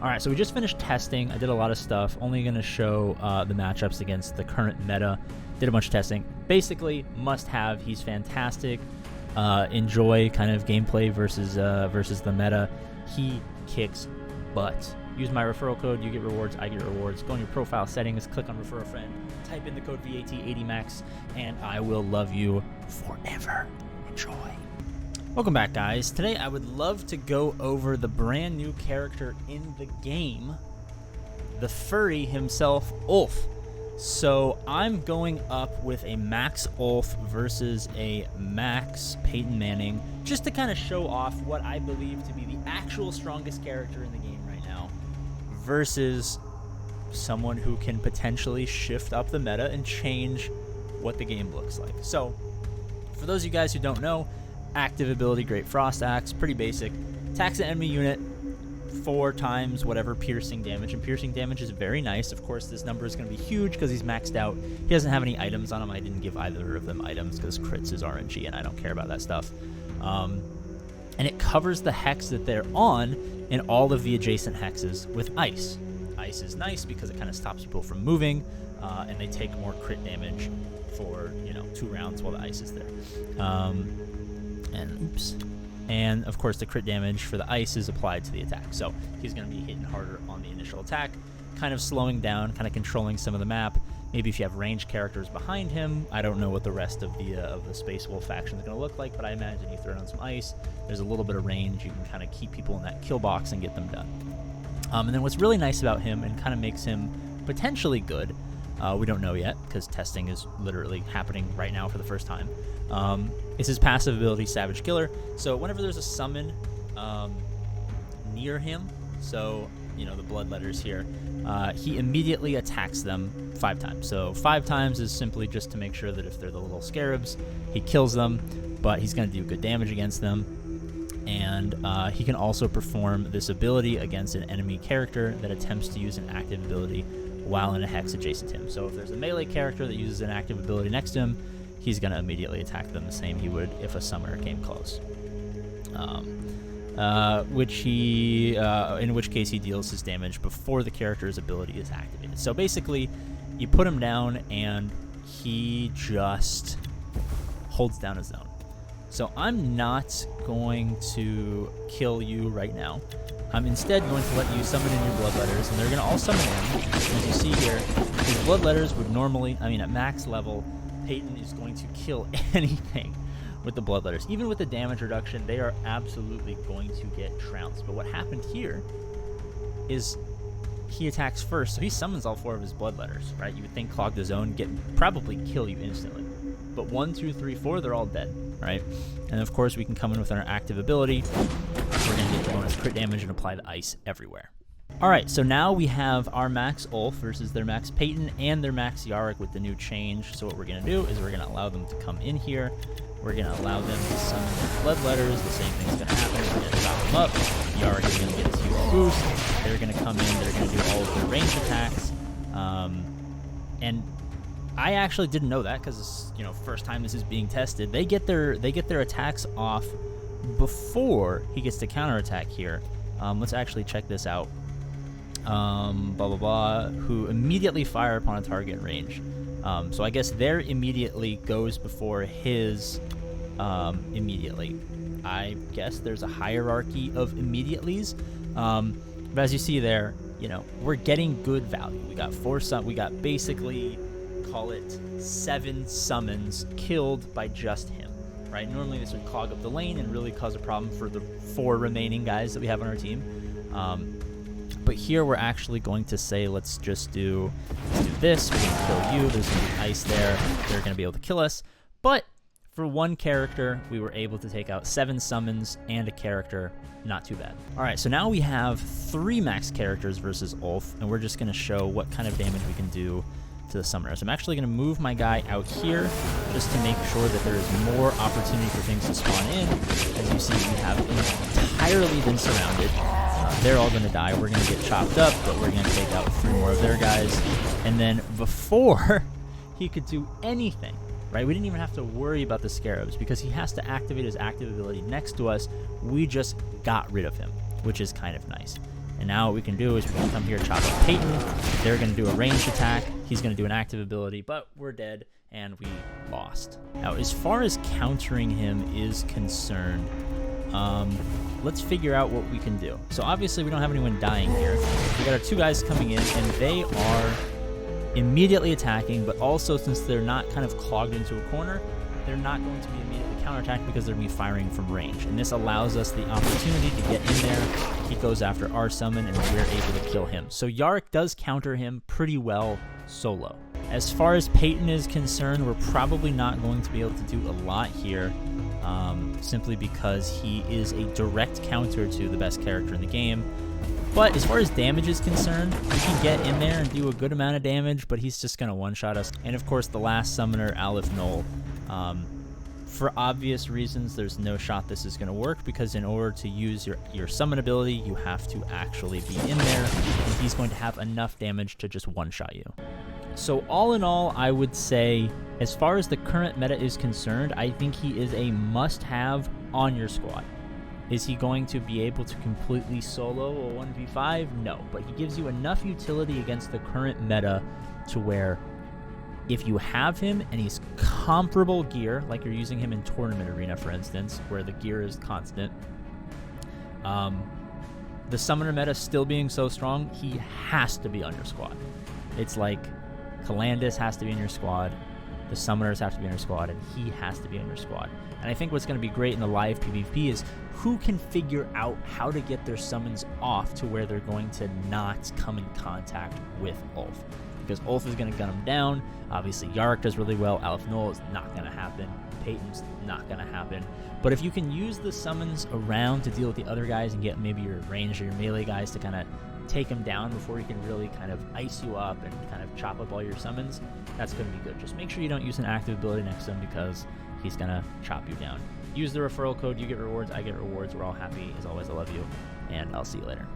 Alright, so we just finished testing. I did a lot of stuff. Only going to show the matchups against the current meta. Did a bunch of testing. Basically, must have. He's fantastic. Enjoy kind of gameplay versus the meta. He kicks butt. Use my referral code. You get rewards. I get rewards. Go in your profile settings. Click on Refer a Friend. Type in the code VAT80max. And I will love you forever. Enjoy. Welcome back, guys. Today I would love to go over the brand new character in the game, the furry himself, Ulf. So I'm going up with a Max Ulf versus a Max Peyton Manning, just to kind of show off what I believe to be the actual strongest character in the game right now, versus someone who can potentially shift up the meta and change what the game looks like. So for those of you guys who don't know, active ability, Great Frost Axe, pretty basic. Attacks an enemy unit 4 times whatever piercing damage, and piercing damage is very nice. Of course, this number is going to be huge because he's maxed out. He doesn't have any items on him. I didn't give either of them items because crits is RNG, and I don't care about that stuff. And it covers the hex that they're on and all of the adjacent hexes with ice. Ice is nice because it kind of stops people from moving, and they take more crit damage for 2 rounds while the ice is there. And of course the crit damage for the ice is applied to the attack, so he's going to be hitting harder on the initial attack, kind of slowing down, kind of controlling some of the map. Maybe if you have ranged characters behind him, I don't know what the rest of the Space Wolf faction is going to look like, but I imagine you throw down some ice, there's a little bit of range, you can kind of keep people in that kill box and get them done. And then what's really nice about him and kind of makes him potentially good, we don't know yet because testing is literally happening right now for the first time, is his passive ability, Savage Killer. So whenever there's a summon near him, so the blood letters here, he immediately attacks them 5 times. So 5 times is simply just to make sure that if they're the little scarabs, he kills them, but he's going to do good damage against them. And he can also perform this ability against an enemy character that attempts to use an active ability while in a hex adjacent to him. So if there's a melee character that uses an active ability next to him, he's going to immediately attack them the same he would if a summoner came close. In which case he deals his damage before the character's ability is activated. So basically, you put him down and he just holds down his own. So I'm not going to kill you right now. I'm instead going to let you summon in your blood letters, and they're going to all summon in. As you see here, his blood letters would normally, at max level, Peyton is going to kill anything with the blood letters. Even with the damage reduction, they are absolutely going to get trounced. But what happened here is he attacks first, so he summons all 4 of his blood letters, right? You would think Clog the Zone probably kill you instantly. But 1, 2, 3, 4, they're all dead, right? And of course, we can come in with our active ability. We're going to get bonus crit damage and apply the ice everywhere. Alright, so now we have our Max Ulf versus their Max Peyton and their Max Yarrick with the new change. So what we're going to do is we're going to allow them to come in here. We're going to allow them to summon their blood letters. The same thing's going to happen. We're going to drop them up. Yarrick is going to get his huge boost. They're going to come in. They're going to do all of their ranged attacks. And I actually didn't know that because first time this is being tested. They get their attacks off before he gets to counterattack here. Let's actually check this out. Who immediately fire upon a target in range. So I guess their immediately goes before his immediately. I guess there's a hierarchy of immediatelies. But as you see there, we're getting good value. We got we got basically, call it 7 summons killed by just him. Right? Normally this would clog up the lane and really cause a problem for the 4 remaining guys that we have on our team. But here we're actually going to say, let's do this. We're going to kill you. There's going to be ice there. They're going to be able to kill us. But for 1 character, we were able to take out 7 summons and a character. Not too bad. All right, so now we have 3 max characters versus Ulf, and we're just going to show what kind of damage we can do to the summoners. I'm actually going to move my guy out here just to make sure that there is more opportunity for things to spawn in. As you see, we have entirely been surrounded. They're all going to die. We're going to get chopped up, but we're going to take out 3 more of their guys. And then before he could do anything, right, we didn't even have to worry about the scarabs because he has to activate his active ability next to us. We just got rid of him, which is kind of nice. And now what we can do is we can come here, chop up Peyton. They're going to do a ranged attack. He's going to do an active ability, but we're dead and we lost. Now, as far as countering him is concerned, let's figure out what we can do. So obviously we don't have anyone dying here. We got our 2 guys coming in, and they are immediately attacking, but also since they're not kind of clogged into a corner, they're not going to be immediately counterattacked because they're going to be firing from range. And this allows us the opportunity to get in there. He goes after our summon, and we're able to kill him. So Yarick does counter him pretty well solo. As far as Peyton is concerned, we're probably not going to be able to do a lot here, simply because he is a direct counter to the best character in the game. But as far as damage is concerned, we can get in there and do a good amount of damage, but he's just going to one-shot us. And of course, the last summoner, Aleph Null, for obvious reasons, there's no shot this is going to work, because in order to use your summon ability, you have to actually be in there, and he's going to have enough damage to just one-shot you. So all in all, I would say, as far as the current meta is concerned, I think he is a must-have on your squad. Is he going to be able to completely solo a 1v5? No, but he gives you enough utility against the current meta to where if you have him and he's comparable gear, like you're using him in Tournament Arena, for instance, where the gear is constant, the summoner meta still being so strong, he has to be on your squad. It's like Calandus has to be in your squad, the summoners have to be in your squad, and he has to be in your squad. And I think what's going to be great in the live PvP is who can figure out how to get their summons off to where they're going to not come in contact with Ulf. Because Ulf is going to gun him down. Obviously, Yarick does really well. Aleph Null is not going to happen. Peyton's not going to happen. But if you can use the summons around to deal with the other guys and get maybe your ranged or your melee guys to kind of take him down before he can really kind of ice you up and kind of chop up all your summons, that's going to be good. Just make sure you don't use an active ability next to him, because he's going to chop you down. Use the referral code. You get rewards. I get rewards. We're all happy. As always, I love you, and I'll see you later.